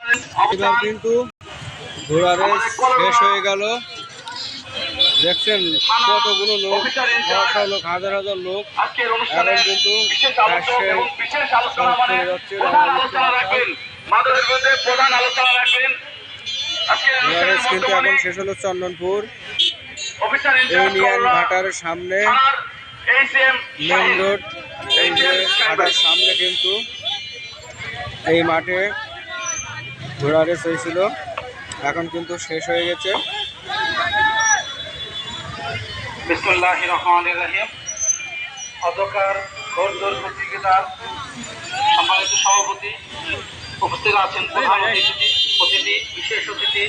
এবার কিন্তু ঘোড়া রেস শেষ হয়ে গেল। দেখছেন কতগুলো লোক, লোক, হাজার হাজার লোক এখন কিন্তু কিন্তু এখন শেষ হলো চন্দনপুর ইউনিয়ন ভাটার সামনে মেন রোড। এই যে ভাটার সামনে কিন্তু এই মাঠে ঘোড়া রেস হয়েছিল, এখন কিন্তু শেষ হয়ে গেছে। বিসমিল্লাহির রহমানির রহিম। অধ্যকার ঘোড়দৌড় প্রতিযোগিতার সম্মানিত সভাপতি, উপস্থিত আছেন প্রধান অতিথি, বিশেষ অতিথি,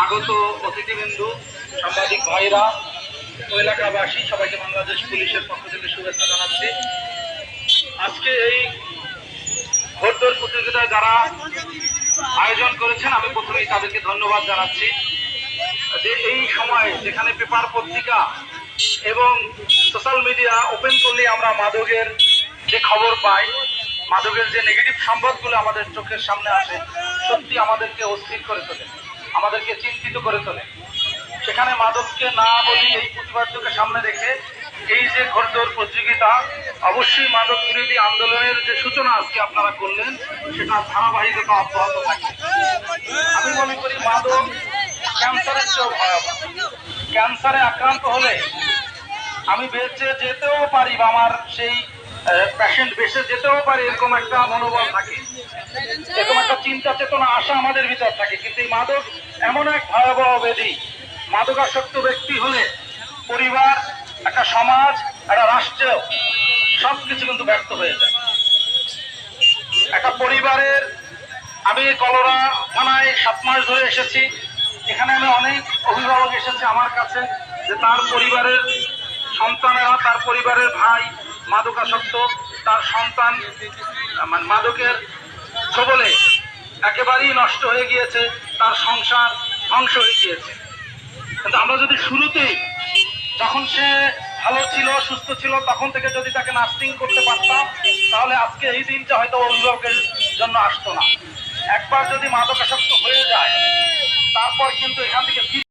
আগত অতিথিবৃন্দু, সাংবাদিক ভাইরা, এলাকাবাসী, সবাইকে বাংলাদেশ পুলিশের পক্ষ থেকে শুভেচ্ছা জানাচ্ছি। আজকে এই ঘোড়দৌড় প্রতিযোগিতায় যারা আয়োজন করেছেন আমি প্রথমেই তাদেরকে ধন্যবাদ জানাচ্ছি। যে এই সময়ে যেখানে পেপার পত্রিকা এবং সোশ্যাল মিডিয়া ওপেন করলে আমরা মাদকের যে খবর পাই, মাদকের যে নেগেটিভ সংবাদগুলো আমাদের চোখের সামনে আসে, সত্যি আমাদেরকে অস্থির করে তোলে, আমাদেরকে চিন্তিত করে তোলে। সেখানে মাদককে না বলি এই প্রতিবাদকে সামনে রেখে এই যে ঘোড়দৌড় প্রতিযোগিতা, অবশ্যই মাদক বিরোধী আন্দোলনের যে সূচনা আজকে আপনারা করলেন সেটা ধারাবাহিকতা অব্যাহত থাকবে। আমি মনে করি মাদক ক্যান্সারের চেয়েও ভয়াবহ। ক্যান্সারে আক্রান্ত হলে আমি বেঁচে যেতেও পারি বা আমার সেই পেশেন্ট বেঁচে যেতেও পারে, এরকম একটা মনোবল থাকে, এরকম একটা চিন্তা চেতনা আশা আমাদের ভিতর থাকে। কিন্তু এই মাদক এমন এক ভয়াবহ ব্যাধি, মাদকাসক্ত ব্যক্তি হলে পরিবার, একটা সমাজ, একটা রাষ্ট্র সবকিছু কিন্তু ব্যর্থ হয়ে যায়। একটা পরিবারের, আমি কলোরা থানায় 7 মাস ধরে এসেছি, এখানে আমি অনেক অভিভাবক এসেছে আমার কাছে, যে তার পরিবারের সন্তানেরা, তার পরিবারের ভাই মাদকাসক্ত, তার সন্তান মাদকের ছোবলে একেবারেই নষ্ট হয়ে গিয়েছে, তার সংসার ধ্বংস হয়ে গিয়েছে। কিন্তু আমরা যদি শুরুতেই, যখন সে ভালো ছিল, সুস্থ ছিল, তখন থেকে যদি তাকে নার্সিং করতে পারতাম, তাহলে আজকে এই দিনটা হয়তো অভিভাবকের জন্য আসতো না। একবার যদি মাদকাসক্ত হয়ে যায়, তারপর কিন্তু এখান থেকে